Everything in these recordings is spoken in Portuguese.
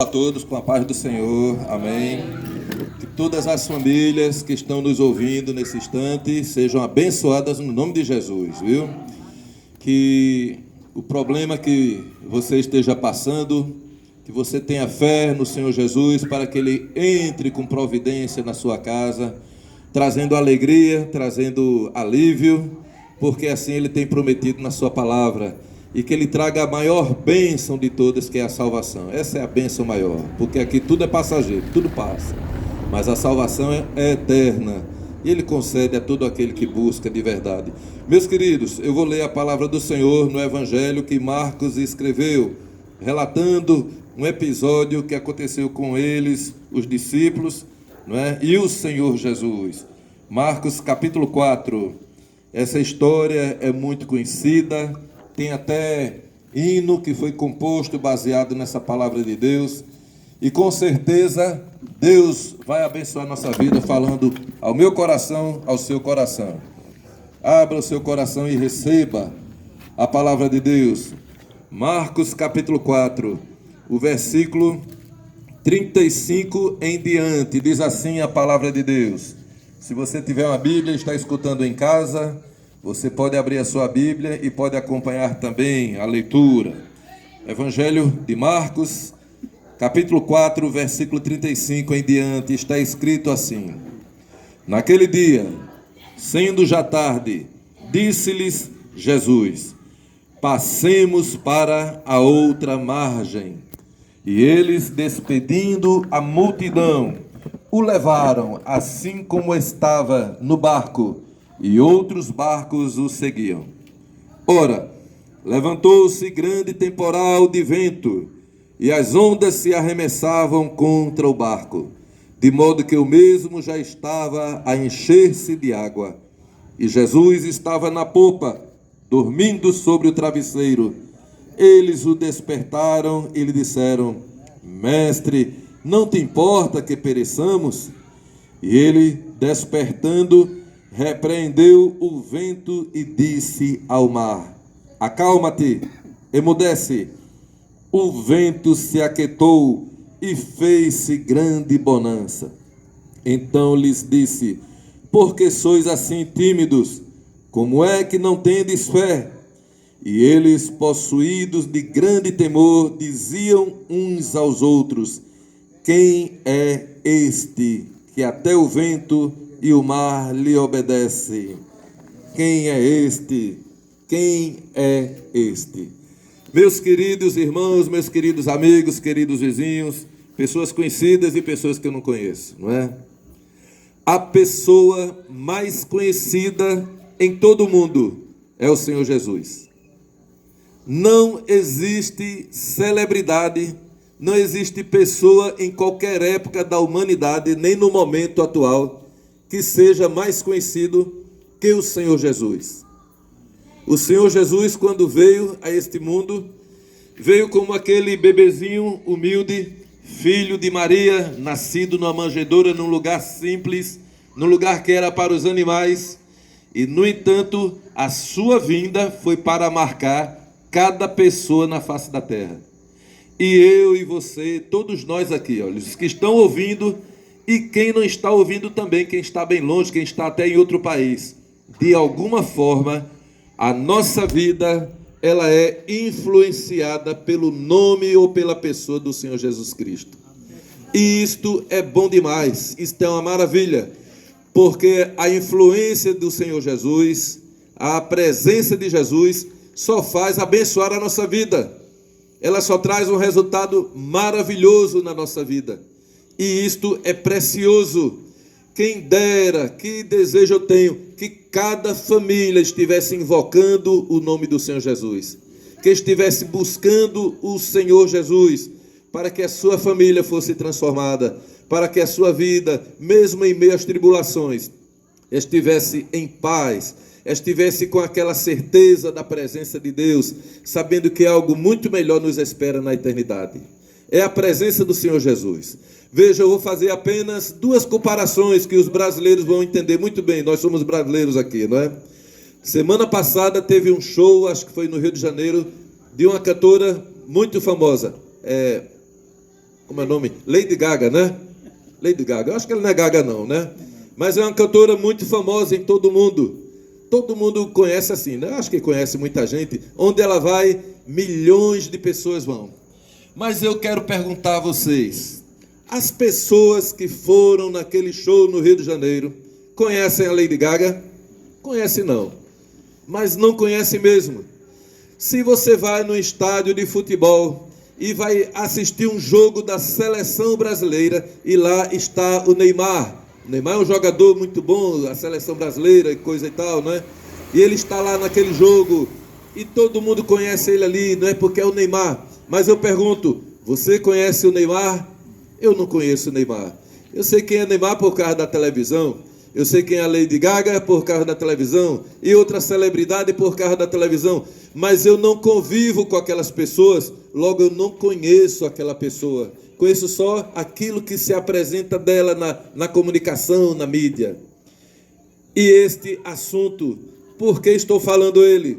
A todos com a paz do Senhor, amém. Que todas as famílias que estão nos ouvindo nesse instante sejam abençoadas no nome de Jesus, viu? Que o problema que você esteja passando, que você tenha fé no Senhor Jesus para que Ele entre com providência na sua casa, trazendo alegria, trazendo alívio, porque assim Ele tem prometido na sua palavra. E que Ele traga a maior bênção de todas, que é a salvação. Essa é a bênção maior, porque aqui tudo é passageiro, tudo passa, mas a salvação é eterna, e Ele concede a todo aquele que busca de verdade. Meus queridos, eu vou ler a palavra do Senhor no Evangelho que Marcos escreveu, relatando um episódio que aconteceu com eles, os discípulos, não é? E o Senhor Jesus. Marcos capítulo 4. Essa história é muito conhecida. Tem até hino que foi composto baseado nessa palavra de Deus. E com certeza Deus vai abençoar nossa vida falando ao meu coração, ao seu coração. Abra o seu coração e receba a palavra de Deus. Marcos capítulo 4, o versículo 35 em diante. Diz assim a palavra de Deus. Se você tiver uma Bíblia e está escutando em casa, você pode abrir a sua Bíblia e pode acompanhar também a leitura. Evangelho de Marcos, capítulo 4, versículo 35 em diante, está escrito assim: Naquele dia, sendo já tarde, disse-lhes Jesus: Passemos para a outra margem. E eles, despedindo a multidão, o levaram assim como estava no barco, e outros barcos o seguiam. Ora, levantou-se grande temporal de vento, e as ondas se arremessavam contra o barco, de modo que o mesmo já estava a encher-se de água. E Jesus estava na popa, dormindo sobre o travesseiro. Eles o despertaram e lhe disseram: Mestre, não te importa que pereçamos? E ele, despertando, repreendeu o vento e disse ao mar: Acalma-te, emudece. O vento se aquietou e fez-se grande bonança. Então lhes disse: Por que sois assim tímidos? Como é que não tendes fé? E eles, possuídos de grande temor, diziam uns aos outros: Quem é este que até o vento e o mar lhe obedece? Quem é este? Quem é este? Meus queridos irmãos, meus queridos amigos, queridos vizinhos, pessoas conhecidas e pessoas que eu não conheço, não é? A pessoa mais conhecida em todo o mundo é o Senhor Jesus. Não existe celebridade, não existe pessoa em qualquer época da humanidade, nem no momento atual, que seja mais conhecido que o Senhor Jesus. O Senhor Jesus, quando veio a este mundo, veio como aquele bebezinho humilde, filho de Maria, nascido numa manjedoura, num lugar simples, num lugar que era para os animais, e, no entanto, a sua vinda foi para marcar cada pessoa na face da terra. E eu e você, todos nós aqui, olha, os que estão ouvindo e quem não está ouvindo também, quem está bem longe, quem está até em outro país, de alguma forma, a nossa vida, ela é influenciada pelo nome ou pela pessoa do Senhor Jesus Cristo. E isto é bom demais, isto é uma maravilha, porque a influência do Senhor Jesus, a presença de Jesus, só faz abençoar a nossa vida. Ela só traz um resultado maravilhoso na nossa vida. E isto é precioso. Quem dera, que desejo eu tenho, que cada família estivesse invocando o nome do Senhor Jesus, que estivesse buscando o Senhor Jesus, para que a sua família fosse transformada, para que a sua vida, mesmo em meio às tribulações, estivesse em paz, estivesse com aquela certeza da presença de Deus, sabendo que algo muito melhor nos espera na eternidade. É a presença do Senhor Jesus. Veja, eu vou fazer apenas duas comparações que os brasileiros vão entender muito bem. Nós somos brasileiros aqui, não é? Semana passada teve um show, acho que foi no Rio de Janeiro, de uma cantora muito famosa, como é o nome? Lady Gaga, né? Lady Gaga, eu acho que ela não é Gaga não, né? Mas é uma cantora muito famosa em todo mundo. Todo mundo conhece assim, né? Eu acho que conhece muita gente. Onde ela vai, milhões de pessoas vão. Mas eu quero perguntar a vocês, as pessoas que foram naquele show no Rio de Janeiro, conhecem a Lady Gaga? Conhecem não, mas não conhecem mesmo. Se você vai no estádio de futebol e vai assistir um jogo da seleção brasileira e lá está o Neymar. O Neymar é um jogador muito bom, a seleção brasileira e coisa e tal, né? E ele está lá naquele jogo e todo mundo conhece ele ali, não é porque é o Neymar. Mas eu pergunto, você conhece o Neymar? Eu não conheço o Neymar. Eu sei quem é Neymar por causa da televisão. Eu sei quem é a Lady Gaga por causa da televisão. E outra celebridade por causa da televisão. Mas eu não convivo com aquelas pessoas. Logo eu não conheço aquela pessoa. Conheço só aquilo que se apresenta dela na comunicação, na mídia. E este assunto, por que estou falando ele?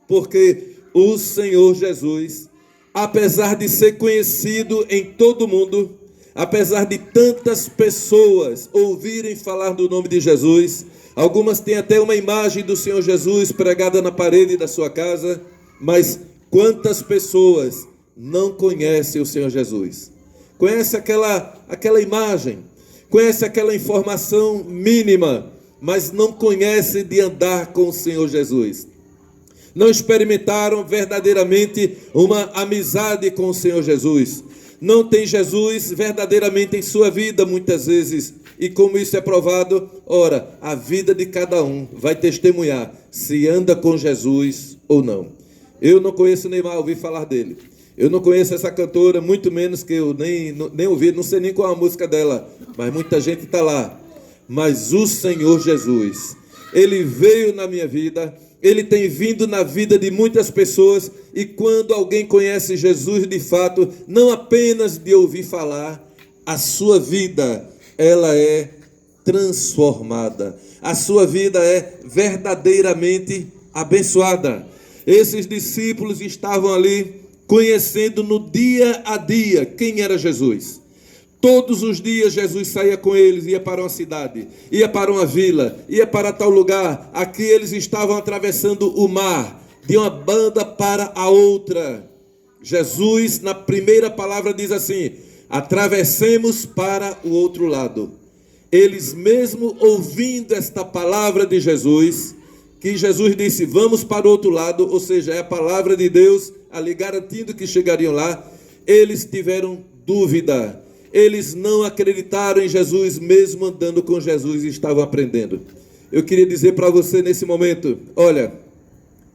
Porque o Senhor Jesus, apesar de ser conhecido em todo mundo, apesar de tantas pessoas ouvirem falar do nome de Jesus, algumas têm até uma imagem do Senhor Jesus pregada na parede da sua casa, mas quantas pessoas não conhecem o Senhor Jesus? Conhece aquela imagem, conhece aquela informação mínima, mas não conhece de andar com o Senhor Jesus. Não experimentaram verdadeiramente uma amizade com o Senhor Jesus. Não tem Jesus verdadeiramente em sua vida muitas vezes. E como isso é provado, ora, a vida de cada um vai testemunhar se anda com Jesus ou não. Eu não conheço Neymar, ouvi falar dele. Eu não conheço essa cantora, muito menos que eu nem ouvi, não sei nem qual é a música dela, mas muita gente está lá. Mas o Senhor Jesus, Ele veio na minha vida, Ele tem vindo na vida de muitas pessoas, e quando alguém conhece Jesus de fato, não apenas de ouvir falar, a sua vida, ela é transformada. A sua vida é verdadeiramente abençoada. Esses discípulos estavam ali conhecendo no dia a dia quem era Jesus. Todos os dias Jesus saía com eles, ia para uma cidade, ia para uma vila, ia para tal lugar. Aqui eles estavam atravessando o mar, de uma banda para a outra. Jesus, na primeira palavra, diz assim: atravessemos para o outro lado. Eles mesmo ouvindo esta palavra de Jesus, que Jesus disse, vamos para o outro lado, ou seja, é a palavra de Deus ali garantindo que chegariam lá, eles tiveram dúvida. Eles não acreditaram em Jesus, mesmo andando com Jesus e estavam aprendendo. Eu queria dizer para você nesse momento, olha,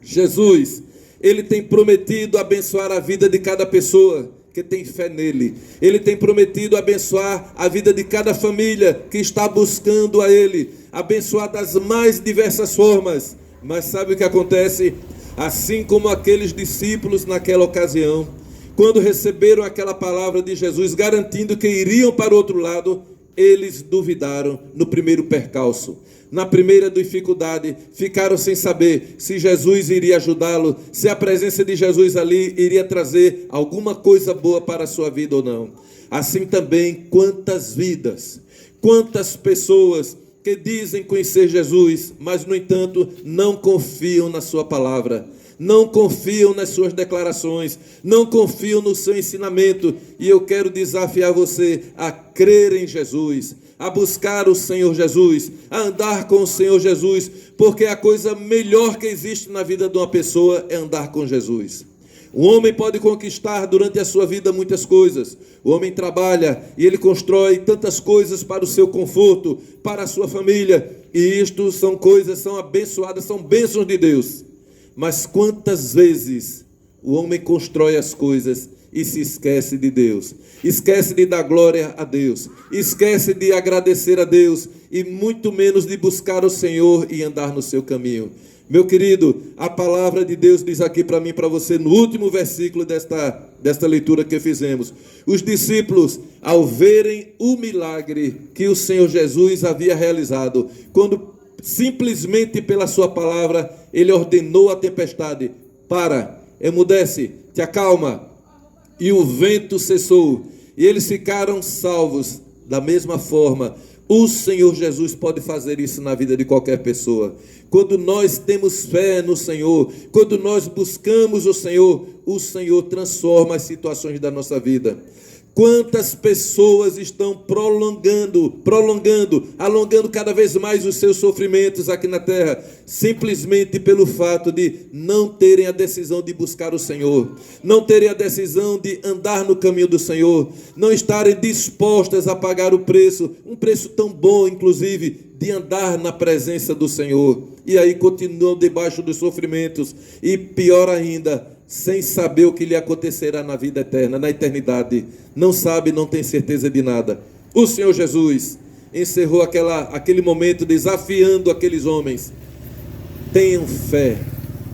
Jesus, Ele tem prometido abençoar a vida de cada pessoa que tem fé nele. Ele tem prometido abençoar a vida de cada família que está buscando a Ele, abençoar das mais diversas formas. Mas sabe o que acontece? Assim como aqueles discípulos naquela ocasião, quando receberam aquela palavra de Jesus, garantindo que iriam para o outro lado, eles duvidaram no primeiro percalço. Na primeira dificuldade, ficaram sem saber se Jesus iria ajudá-lo, se a presença de Jesus ali iria trazer alguma coisa boa para a sua vida ou não. Assim também, quantas vidas, quantas pessoas que dizem conhecer Jesus, mas no entanto não confiam na sua palavra, não confiam nas suas declarações, não confiam no seu ensinamento. E eu quero desafiar você a crer em Jesus, a buscar o Senhor Jesus, a andar com o Senhor Jesus, porque a coisa melhor que existe na vida de uma pessoa é andar com Jesus. O homem pode conquistar durante a sua vida muitas coisas. O homem trabalha e ele constrói tantas coisas para o seu conforto, para a sua família, e isto são coisas, são abençoadas, são bênçãos de Deus. Mas quantas vezes o homem constrói as coisas e se esquece de Deus, esquece de dar glória a Deus, esquece de agradecer a Deus e muito menos de buscar o Senhor e andar no seu caminho. Meu querido, a palavra de Deus diz aqui para mim e para você, no último versículo desta leitura que fizemos, os discípulos, ao verem o milagre que o Senhor Jesus havia realizado, quando simplesmente pela sua palavra, ele ordenou a tempestade, para, emudece, te acalma, e o vento cessou, e eles ficaram salvos. Da mesma forma, o Senhor Jesus pode fazer isso na vida de qualquer pessoa. Quando nós temos fé no Senhor, quando nós buscamos o Senhor transforma as situações da nossa vida. Quantas pessoas estão alongando cada vez mais os seus sofrimentos aqui na terra, simplesmente pelo fato de não terem a decisão de buscar o Senhor, não terem a decisão de andar no caminho do Senhor, não estarem dispostas a pagar o preço, um preço tão bom, inclusive, de andar na presença do Senhor. E aí continuam debaixo dos sofrimentos, e pior ainda, sem saber o que lhe acontecerá na vida eterna, na eternidade. Não sabe, não tem certeza de nada. O Senhor Jesus encerrou aquele momento desafiando aqueles homens. Tenham fé,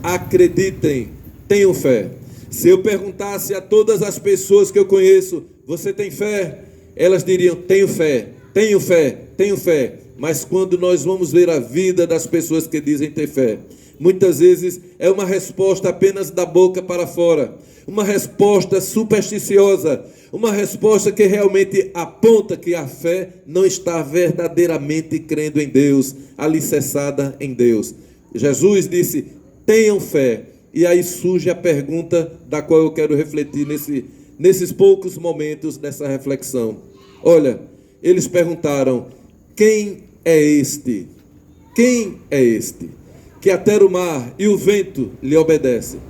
acreditem, tenham fé. Se eu perguntasse a todas as pessoas que eu conheço, você tem fé? Elas diriam, tenho fé, tenho fé, tenho fé. Mas quando nós vamos ver a vida das pessoas que dizem ter fé, muitas vezes é uma resposta apenas da boca para fora, uma resposta supersticiosa, uma resposta que realmente aponta que a fé não está verdadeiramente crendo em Deus, alicerçada em Deus. Jesus disse, tenham fé. E aí surge a pergunta da qual eu quero refletir nesses poucos momentos dessa reflexão. Olha, eles perguntaram, quem é este? Quem é este? Que até o mar e o vento lhe obedecem.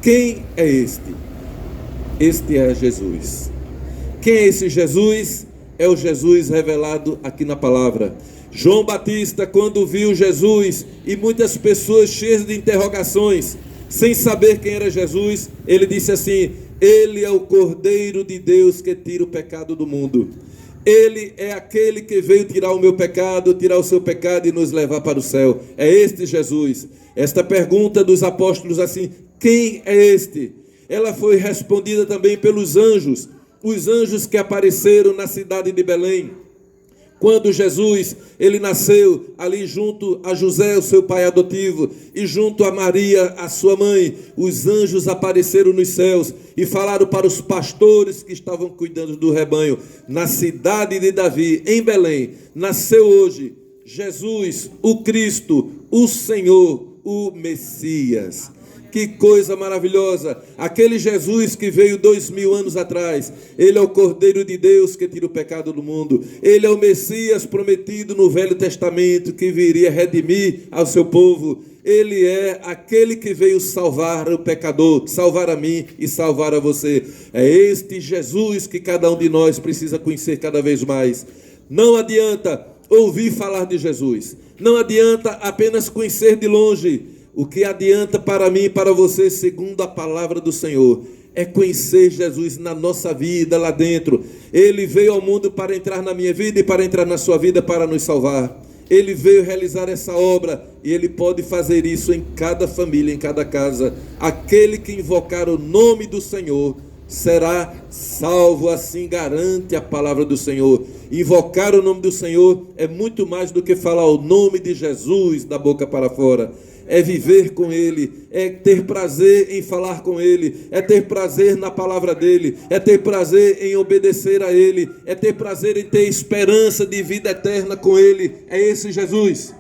Quem é este? Este é Jesus. Quem é esse Jesus? É o Jesus revelado aqui na palavra. João Batista, quando viu Jesus e muitas pessoas cheias de interrogações, sem saber quem era Jesus, ele disse assim, ele é o Cordeiro de Deus que tira o pecado do mundo. Ele é aquele que veio tirar o meu pecado, tirar o seu pecado e nos levar para o céu. É este Jesus. Esta pergunta dos apóstolos assim, quem é este? Ela foi respondida também pelos anjos, os anjos que apareceram na cidade de Belém. Quando Jesus, ele nasceu ali junto a José, o seu pai adotivo, e junto a Maria, a sua mãe, os anjos apareceram nos céus e falaram para os pastores que estavam cuidando do rebanho. Na cidade de Davi, em Belém, nasceu hoje Jesus, o Cristo, o Senhor, o Messias. Que coisa maravilhosa, aquele Jesus que veio 2000 anos atrás, ele é o Cordeiro de Deus que tira o pecado do mundo, ele é o Messias prometido no Velho Testamento que viria redimir ao seu povo, ele é aquele que veio salvar o pecador, salvar a mim e salvar a você. É este Jesus que cada um de nós precisa conhecer cada vez mais. Não adianta ouvir falar de Jesus, não adianta apenas conhecer de longe. O que adianta para mim e para você, segundo a palavra do Senhor, é conhecer Jesus na nossa vida, lá dentro. Ele veio ao mundo para entrar na minha vida e para entrar na sua vida para nos salvar. Ele veio realizar essa obra e ele pode fazer isso em cada família, em cada casa. Aquele que invocar o nome do Senhor será salvo, assim garante a palavra do Senhor. Invocar o nome do Senhor é muito mais do que falar o nome de Jesus da boca para fora. É viver com Ele, é ter prazer em falar com Ele, é ter prazer na palavra dEle, é ter prazer em obedecer a Ele, é ter prazer em ter esperança de vida eterna com Ele. É esse Jesus.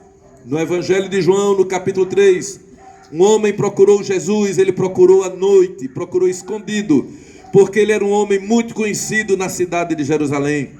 No Evangelho de João, no capítulo 3, um homem procurou Jesus, ele procurou à noite, procurou escondido, porque ele era um homem muito conhecido na cidade de Jerusalém.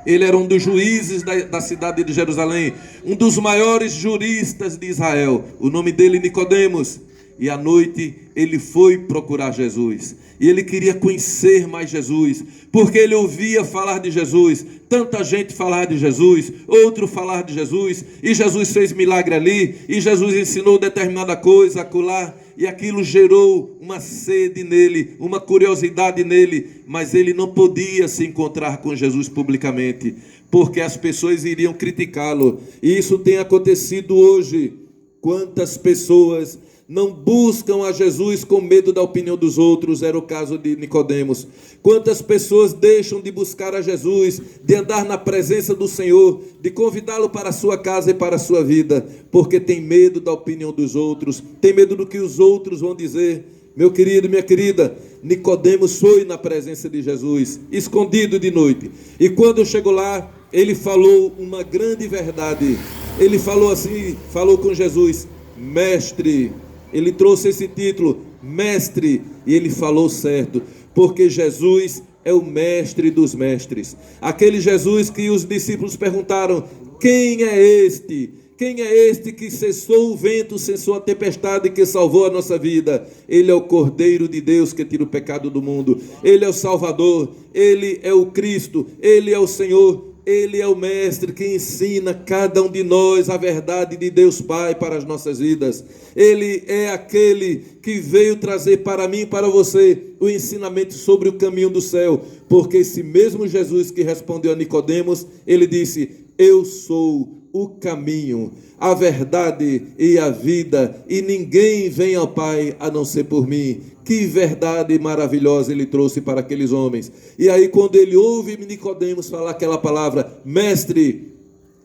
Ele era um dos juízes da cidade de Jerusalém, um dos maiores juristas de Israel. O nome dele Nicodemos. E à noite ele foi procurar Jesus. E ele queria conhecer mais Jesus, porque ele ouvia falar de Jesus. Tanta gente falar de Jesus, outro falar de Jesus. E Jesus fez milagre ali, e Jesus ensinou determinada coisa acolá. E aquilo gerou uma sede nele, uma curiosidade nele, mas ele não podia se encontrar com Jesus publicamente, porque as pessoas iriam criticá-lo. E isso tem acontecido hoje. Quantas pessoas não buscam a Jesus com medo da opinião dos outros? Era o caso de Nicodemos. Quantas pessoas deixam de buscar a Jesus, de andar na presença do Senhor, de convidá-lo para a sua casa e para a sua vida, porque tem medo da opinião dos outros, tem medo do que os outros vão dizer. Meu querido, minha querida, Nicodemos foi na presença de Jesus, escondido de noite. E quando chegou lá, ele falou uma grande verdade. Ele falou assim, falou com Jesus, mestre. Ele trouxe esse título, mestre, e ele falou certo, porque Jesus é o mestre dos mestres. Aquele Jesus que os discípulos perguntaram, quem é este? Quem é este que cessou o vento, cessou a tempestade, que salvou a nossa vida? Ele é o Cordeiro de Deus que tira o pecado do mundo. Ele é o Salvador, Ele é o Cristo, Ele é o Senhor, Ele é o Mestre que ensina cada um de nós a verdade de Deus Pai para as nossas vidas. Ele é aquele que veio trazer para mim e para você o ensinamento sobre o caminho do céu. Porque esse mesmo Jesus que respondeu a Nicodemos, ele disse, eu sou o caminho, a verdade e a vida, e ninguém vem ao Pai a não ser por mim. Que verdade maravilhosa ele trouxe para aqueles homens. E aí quando ele ouve Nicodemos falar aquela palavra, mestre,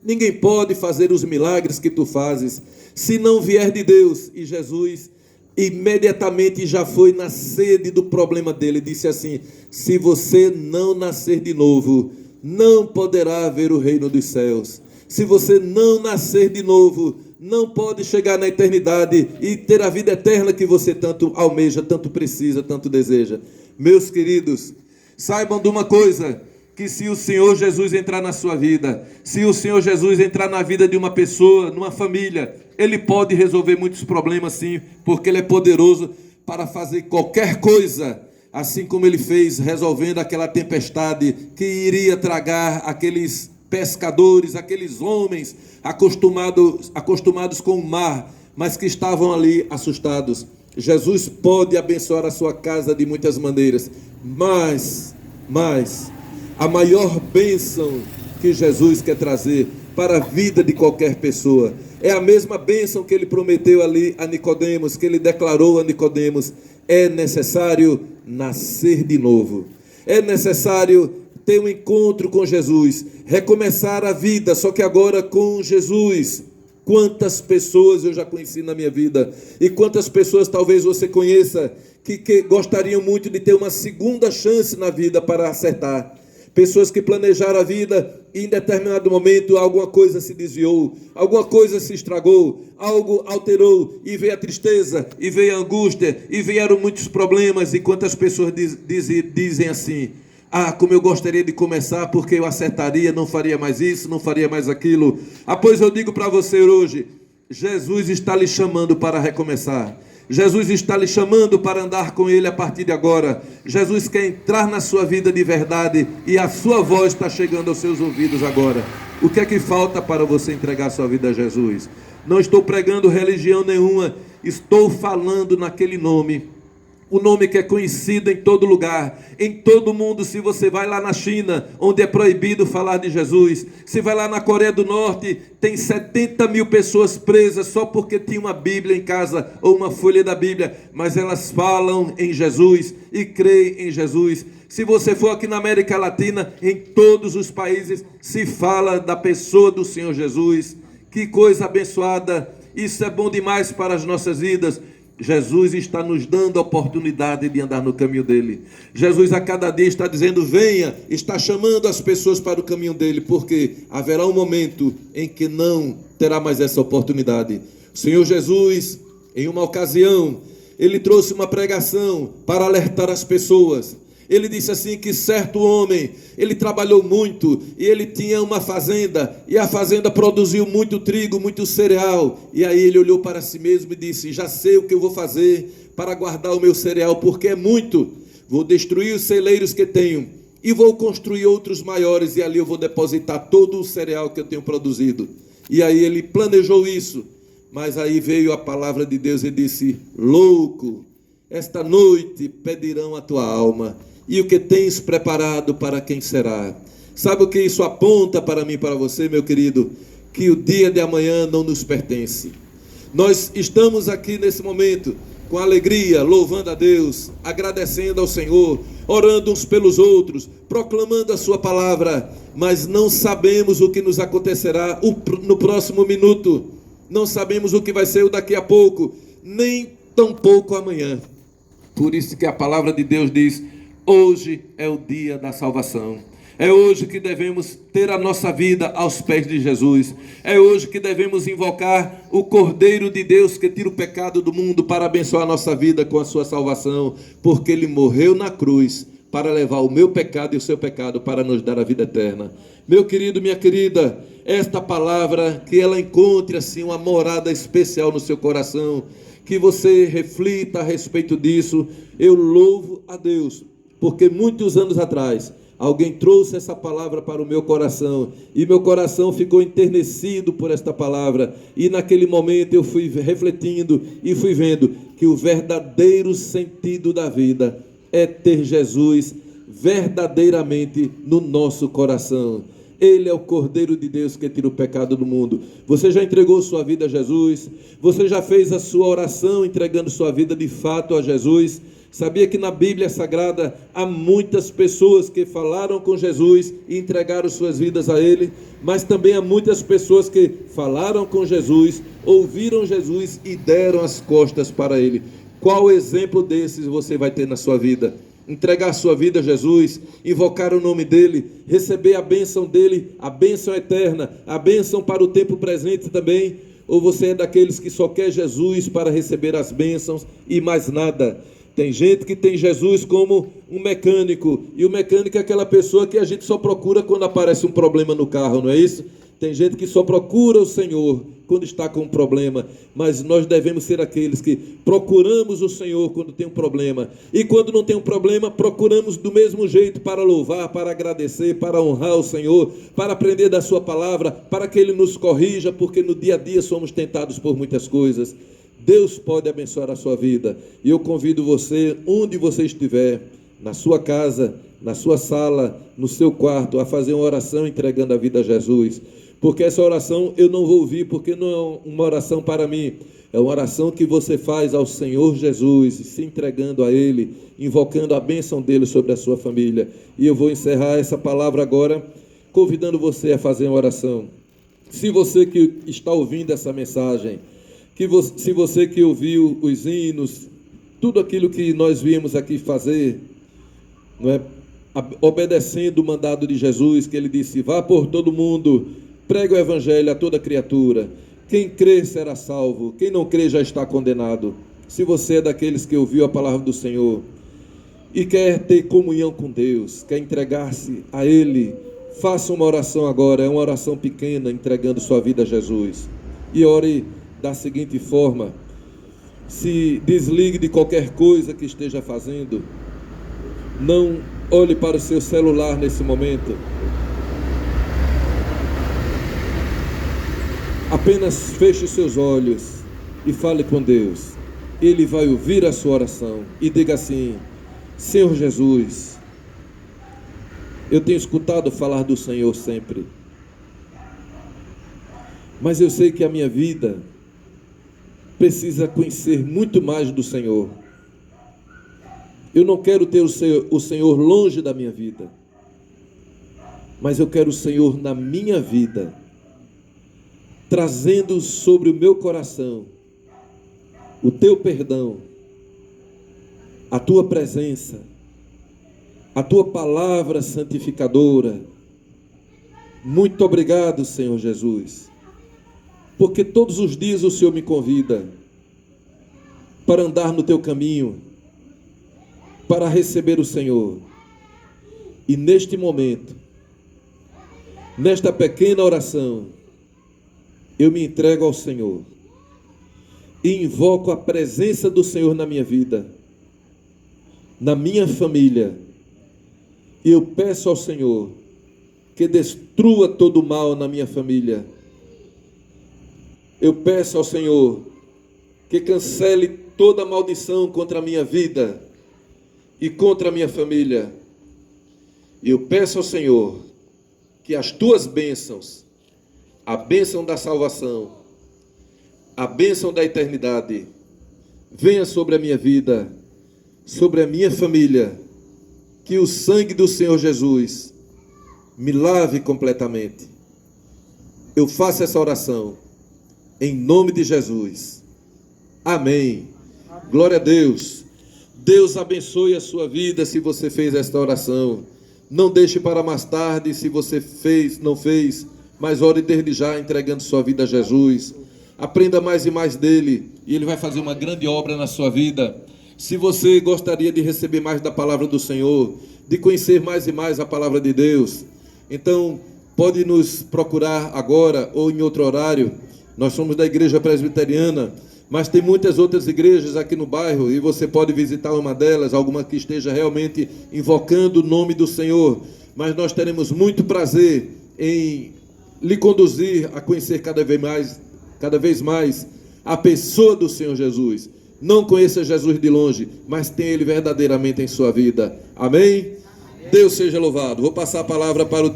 ninguém pode fazer os milagres que tu fazes, se não vier de Deus. E Jesus imediatamente já foi na sede do problema dele, disse assim, se você não nascer de novo, não poderá ver o reino dos céus. Se você não nascer de novo, não pode chegar na eternidade e ter a vida eterna que você tanto almeja, tanto precisa, tanto deseja. Meus queridos, saibam de uma coisa, que se o Senhor Jesus entrar na sua vida, se o Senhor Jesus entrar na vida de uma pessoa, numa família, Ele pode resolver muitos problemas sim, porque Ele é poderoso para fazer qualquer coisa, assim como Ele fez resolvendo aquela tempestade que iria tragar aqueles pescadores, aqueles homens acostumados com o mar, mas que estavam ali assustados. Jesus pode abençoar a sua casa de muitas maneiras, mas a maior bênção que Jesus quer trazer para a vida de qualquer pessoa é a mesma bênção que ele prometeu ali a Nicodemos, que ele declarou a Nicodemos: é necessário nascer de novo, é necessário ter um encontro com Jesus, recomeçar a vida, só que agora com Jesus. Quantas pessoas eu já conheci na minha vida, e quantas pessoas talvez você conheça que gostariam muito de ter uma segunda chance na vida para acertar. Pessoas que planejaram a vida e em determinado momento alguma coisa se desviou, alguma coisa se estragou, algo alterou, e veio a tristeza, e veio a angústia, e vieram muitos problemas. E quantas pessoas dizem assim: ah, como eu gostaria de começar, porque eu acertaria, não faria mais isso, não faria mais aquilo. Ah, pois eu digo para você hoje, Jesus está lhe chamando para recomeçar. Jesus está lhe chamando para andar com Ele a partir de agora. Jesus quer entrar na sua vida de verdade, e a sua voz está chegando aos seus ouvidos agora. O que é que falta para você entregar sua vida a Jesus? Não estou pregando religião nenhuma, estou falando naquele nome, o nome que é conhecido em todo lugar, em todo mundo. Se você vai lá na China, onde é proibido falar de Jesus, se vai lá na Coreia do Norte, tem 70 mil pessoas presas só porque tinha uma Bíblia em casa, ou uma folha da Bíblia, mas elas falam em Jesus e creem em Jesus. Se você for aqui na América Latina, em todos os países se fala da pessoa do Senhor Jesus. Que coisa abençoada, isso é bom demais para as nossas vidas. Jesus está nos dando a oportunidade de andar no caminho dele. Jesus a cada dia está dizendo: venha, está chamando as pessoas para o caminho dele, porque haverá um momento em que não terá mais essa oportunidade. O Senhor Jesus, em uma ocasião, ele trouxe uma pregação para alertar as pessoas. Ele disse assim que certo homem, ele trabalhou muito e ele tinha uma fazenda, e a fazenda produziu muito trigo, muito cereal. E aí ele olhou para si mesmo e disse: já sei o que eu vou fazer para guardar o meu cereal, porque é muito. Vou destruir os celeiros que tenho e vou construir outros maiores, e ali eu vou depositar todo o cereal que eu tenho produzido. E aí ele planejou isso, mas aí veio a palavra de Deus e disse: louco, esta noite pedirão a tua alma, e o que tens preparado para quem será? Sabe o que isso aponta para mim e para você, meu querido? Que o dia de amanhã não nos pertence. Nós estamos aqui nesse momento com alegria, louvando a Deus, agradecendo ao Senhor, orando uns pelos outros, proclamando a sua palavra, mas não sabemos o que nos acontecerá no próximo minuto, não sabemos o que vai ser o daqui a pouco, nem tampouco amanhã. Por isso que a palavra de Deus diz: hoje é o dia da salvação. É hoje que devemos ter a nossa vida aos pés de Jesus. É hoje que devemos invocar o Cordeiro de Deus que tira o pecado do mundo para abençoar a nossa vida com a sua salvação, porque Ele morreu na cruz para levar o meu pecado e o seu pecado para nos dar a vida eterna. Meu querido, minha querida, esta palavra, que ela encontre assim uma morada especial no seu coração, que você reflita a respeito disso. Eu louvo a Deus, porque muitos anos atrás alguém trouxe essa palavra para o meu coração, e meu coração ficou enternecido por esta palavra, e naquele momento eu fui refletindo e fui vendo que o verdadeiro sentido da vida é ter Jesus verdadeiramente no nosso coração. Ele é o Cordeiro de Deus que tira o pecado do mundo. Você já entregou sua vida a Jesus? Você já fez a sua oração entregando sua vida de fato a Jesus? Sabia que na Bíblia Sagrada há muitas pessoas que falaram com Jesus e entregaram suas vidas a Ele, mas também há muitas pessoas que falaram com Jesus, ouviram Jesus e deram as costas para Ele. Qual exemplo desses você vai ter na sua vida? Entregar sua vida a Jesus, invocar o nome dEle, receber a bênção dEle, a bênção eterna, a bênção para o tempo presente também? Ou você é daqueles que só quer Jesus para receber as bênçãos e mais nada? Tem gente que tem Jesus como um mecânico, e o mecânico é aquela pessoa que a gente só procura quando aparece um problema no carro, não é isso? Tem gente que só procura o Senhor quando está com um problema, mas nós devemos ser aqueles que procuramos o Senhor quando tem um problema, e quando não tem um problema, procuramos do mesmo jeito para louvar, para agradecer, para honrar o Senhor, para aprender da sua palavra, para que Ele nos corrija, porque no dia a dia somos tentados por muitas coisas. Deus pode abençoar a sua vida, e eu convido você, onde você estiver, na sua casa, na sua sala, no seu quarto, a fazer uma oração entregando a vida a Jesus, porque essa oração eu não vou ouvir, porque não é uma oração para mim, é uma oração que você faz ao Senhor Jesus, se entregando a Ele, invocando a bênção dEle sobre a sua família. E eu vou encerrar essa palavra agora, convidando você a fazer uma oração. Se você que está ouvindo essa mensagem, se você que ouviu os hinos, tudo aquilo que nós viemos aqui fazer, não é? Obedecendo o mandado de Jesus, que Ele disse: vá por todo mundo, pregue o evangelho a toda criatura, quem crer será salvo, quem não crer já está condenado. Se você é daqueles que ouviu a palavra do Senhor e quer ter comunhão com Deus, quer entregar-se a Ele, faça uma oração agora, é uma oração pequena, entregando sua vida a Jesus, e ore da seguinte forma: se desligue de qualquer coisa que esteja fazendo, não olhe para o seu celular nesse momento, apenas feche seus olhos e fale com Deus. Ele vai ouvir a sua oração e diga assim: Senhor Jesus, eu tenho escutado falar do Senhor sempre, mas eu sei que a minha vida precisa conhecer muito mais do Senhor. Eu não quero ter o Senhor longe da minha vida, mas eu quero o Senhor na minha vida, trazendo sobre o meu coração o teu perdão, a tua presença, a tua palavra santificadora. Muito obrigado, Senhor Jesus, porque todos os dias o Senhor me convida para andar no teu caminho, para receber o Senhor. E neste momento, nesta pequena oração, eu me entrego ao Senhor e invoco a presença do Senhor na minha vida, na minha família. E eu peço ao Senhor que destrua todo o mal na minha família. Eu peço ao Senhor que cancele toda maldição contra a minha vida e contra a minha família. E eu peço ao Senhor que as tuas bênçãos, a bênção da salvação, a bênção da eternidade, venha sobre a minha vida, sobre a minha família, que o sangue do Senhor Jesus me lave completamente. Eu faço essa oração em nome de Jesus. Amém. Glória a Deus. Deus abençoe a sua vida se você fez esta oração. Não deixe para mais tarde se você fez, não fez, mas ore desde já entregando sua vida a Jesus. Aprenda mais e mais dele e ele vai fazer uma grande obra na sua vida. Se você gostaria de receber mais da palavra do Senhor, de conhecer mais e mais a palavra de Deus, então pode nos procurar agora ou em outro horário. Nós somos da Igreja Presbiteriana, mas tem muitas outras igrejas aqui no bairro e você pode visitar uma delas, alguma que esteja realmente invocando o nome do Senhor. Mas nós teremos muito prazer em lhe conduzir a conhecer cada vez mais a pessoa do Senhor Jesus. Não conheça Jesus de longe, mas tenha Ele verdadeiramente em sua vida. Amém? Deus seja louvado. Vou passar a palavra para o